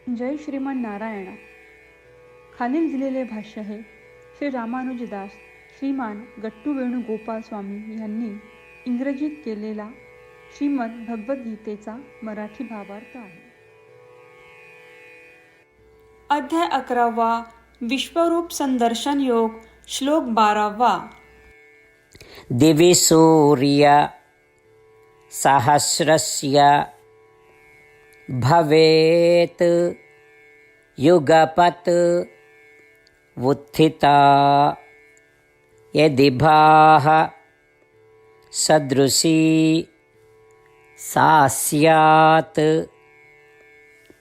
जय श्रीमान नारायणा. खालील दिलेले भाष्य हे श्री रामानुजदास श्रीमान गट्टू वेणुगोपाल स्वामी यांनी इंग्रजीत केलेला श्रीमद भगवद्गीतेचा मराठी भावार्थ आहे. अध्याय 11वा विश्वरूप संदर्शन योग श्लोक 12वा. दिवि सूर्य सहस्रस्य भवेत् युगपत् उत्थिता यदि भाः सदृशी सा स्यात्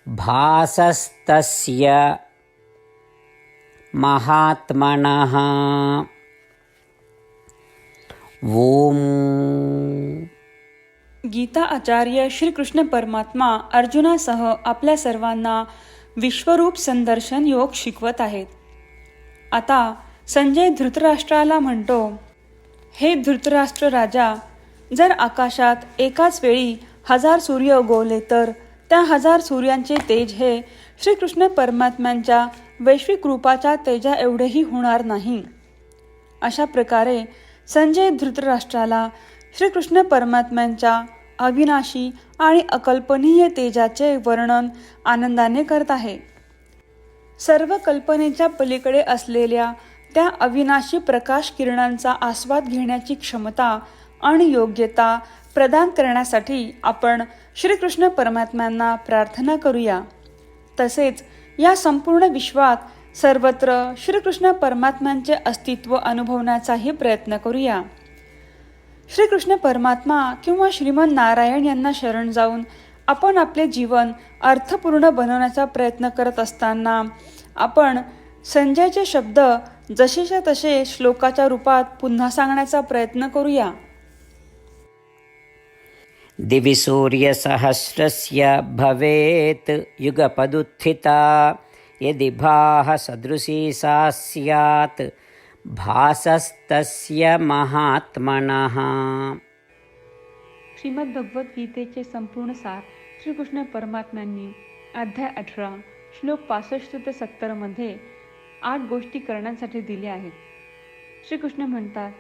भासस्तस्य महात्मनः. ओम. गीता आचार्य श्रीकृष्ण परमात्मा अर्जुनासह आपल्या सर्वांना विश्वरूप संदर्शन योग शिकवत आहेत. आता संजय धृतराष्ट्राला म्हणतो, हे धृतराष्ट्र राजा, जर आकाशात एकाच वेळी 1000 सूर्य उगवले तर त्या 1000 सूर्यांचे तेज हे श्रीकृष्ण परमात्म्यांच्या वैश्विक रूपाच्या तेजा एवढेही होणार नाही. अशा प्रकारे संजय धृतराष्ट्राला श्रीकृष्ण परमात्म्यांच्या अविनाशी आणि अकल्पनीय तेजाचे वर्णन आनंदाने करत आहे. सर्व कल्पनेच्या पलीकडे असलेल्या त्या अविनाशी प्रकाश किरणांचा आस्वाद घेण्याची क्षमता आणि योग्यता प्रदान करण्यासाठी आपण श्रीकृष्ण परमात्म्यांना प्रार्थना करूया. तसेच या संपूर्ण विश्वात सर्वत्र श्रीकृष्ण परमात्म्यांचे अस्तित्व अनुभवण्याचाही प्रयत्न करूया. श्रीकृष्ण परमात्मा किंवा श्रीमन नारायण यांना शरण जाऊन आपण आपले जीवन अर्थपूर्ण बनवण्याचा प्रयत्न करत असताना आपण संजयचे शब्द जसेच्या तसे श्लोकाच्या रूपात पुन्हा सांगण्याचा प्रयत्न करूया. दिवि सूर्य सहस्रस्य भवेत् युगपदुत्थिता यदि भाः सदृशी सा स्यात् भासस्तस्य महात्मनः. श्रीमद भगवद्गीतेचे संपूर्ण सार श्रीकृष्ण परमात्म्यांनी अध्याय 18 श्लोक 65 ते 70 मध्ये 8 गोष्टी करण्यासाठी दिल्या आहेत. श्रीकृष्ण म्हणतात,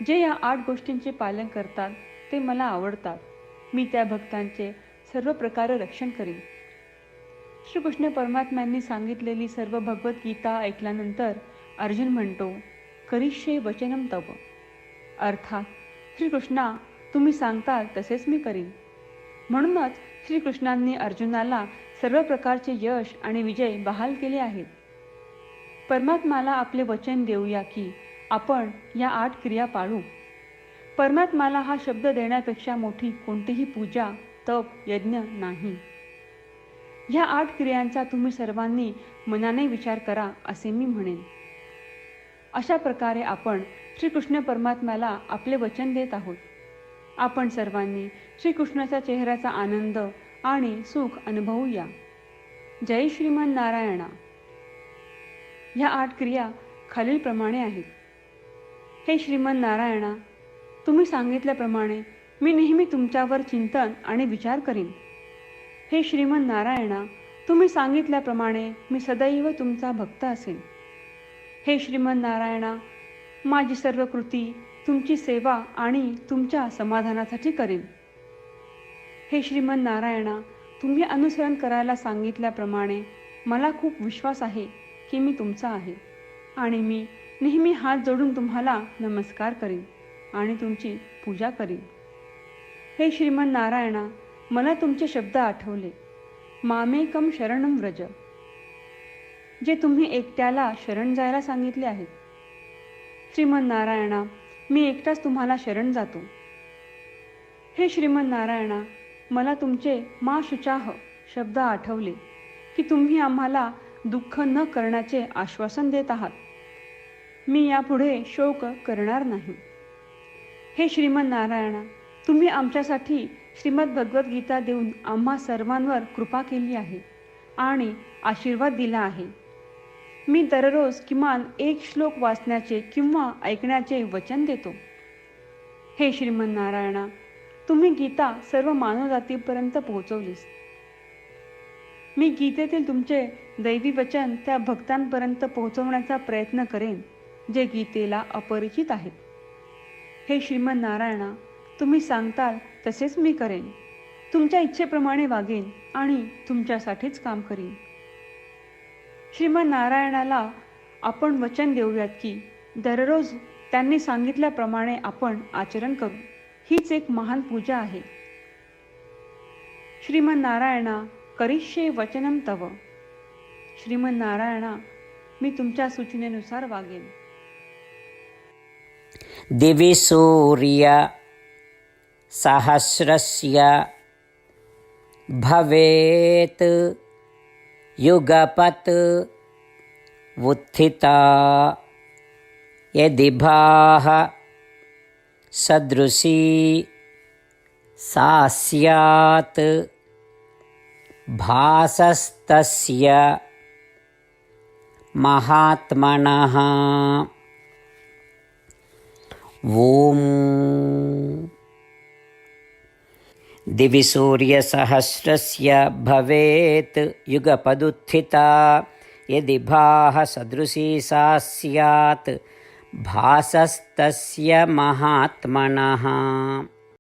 जे या 8 गोष्टींचे पालन करतात ते मला आवडतात. मी त्या भक्तांचे सर्व प्रकारे रक्षण करीन. श्रीकृष्ण परमात्म्यांनी सांगितलेली सर्व भगवद्गीता ऐकल्यानंतर अर्जुन म्हणतो, करिष्ये वचनम तव. अर्थात श्रीकृष्णा, तुम्ही सांगताल तसेच मी करीन. म्हणूनच श्रीकृष्णांनी अर्जुनाला सर्व प्रकारचे यश आणि विजय बहाल केले आहेत. परमात्म्याला आपले वचन देऊया की आपण या 8 क्रिया पाळू. परमात्म्याला हा शब्द देण्यापेक्षा मोठी कोणतीही पूजा, तप, यज्ञ नाही. या 8 क्रियांचा तुम्ही सर्वांनी मनाने विचार करा असे मी म्हणेन. अशा प्रकारे आपण श्रीकृष्ण परमात्म्याला आपले वचन देत आहोत. आपण सर्वांनी श्रीकृष्णाच्या चेहऱ्याचा आनंद आणि सुख अनुभवूया. जय श्रीमान नारायणा. ह्या 8 क्रिया खालीलप्रमाणे आहेत. हे श्रीमान नारायणा, तुम्ही सांगितल्याप्रमाणे मी नेहमी तुमच्यावर चिंतन आणि विचार करीन. हे श्रीमान नारायणा, तुम्ही सांगितल्याप्रमाणे मी सदैव तुमचा भक्त असेन. हे श्रीमान नारायणा, माझी सर्व कृती तुमची सेवा आणि तुमच्या समाधानासाठी करेन. हे श्रीमान नारायणा, तुम्ही अनुसरण करायला सांगितल्याप्रमाणे मला खूप विश्वास आहे की मी तुमचा आहे आणि मी नेहमी हात जोडून तुम्हाला नमस्कार करीन आणि तुमची पूजा करीन. हे श्रीमान नारायणा, मला तुमचे शब्द आठवले. मामेकम शरणम व्रज, जे तुम्ही एकट्याला शरण जायला सांगितले आहेत. श्रीमन नारायणा, मी एकटाच तुम्हाला शरण जातो. हे श्रीमन नारायणा, मला तुमचे मा शुचाह शब्द आठवले की तुम्ही आम्हाला दुःख न करण्याचे आश्वासन देत आहात. मी यापुढे शोक करणार नाही. हे श्रीमन नारायणा, तुम्ही आमच्यासाठी श्रीमद भगवद्गीता देऊन आम्हा सर्वांवर कृपा केली आहे आणि आशीर्वाद दिला आहे. मी दररोज किमान 1 श्लोक वाचण्याचे किंवा ऐकण्याचे वचन देतो. हे श्रीमन नारायणा, तुम्ही गीता सर्व मानवजातीपर्यंत पोहोचवलीस. मी गीतेतील तुमचे दैवी वचन त्या भक्तांपर्यंत पोहोचवण्याचा प्रयत्न करेन जे गीतेला अपरिचित आहेत. हे श्रीमन नारायणा, तुम्ही सांगताल तसेच मी करेन. तुमच्या इच्छेप्रमाणे वागेन आणि तुमच्यासाठीच काम करीन. श्रीमन नारायणाला आपण वचन देऊयात की दररोज त्यांनी सांगितल्याप्रमाणे आपण आचरण करू. हीच एक महान पूजा आहे. श्रीमन नारायणा, करिष्ये वचनम तव. श्रीमन नारायणा, मी तुमच्या सूचनेनुसार वागेन. दिवि सूर्य सहस्रस्य भवेत् युगपत् उत्थिता यदि भाः सदृशी सा स्यात् भासस्तस्य महात्मनः. ॐ दिवि सूर्यसहस्रस्य भवेत् युगपदुत्थिता यदि भाः सदृशी सा स्यात् भासस्तस्य महात्मनः.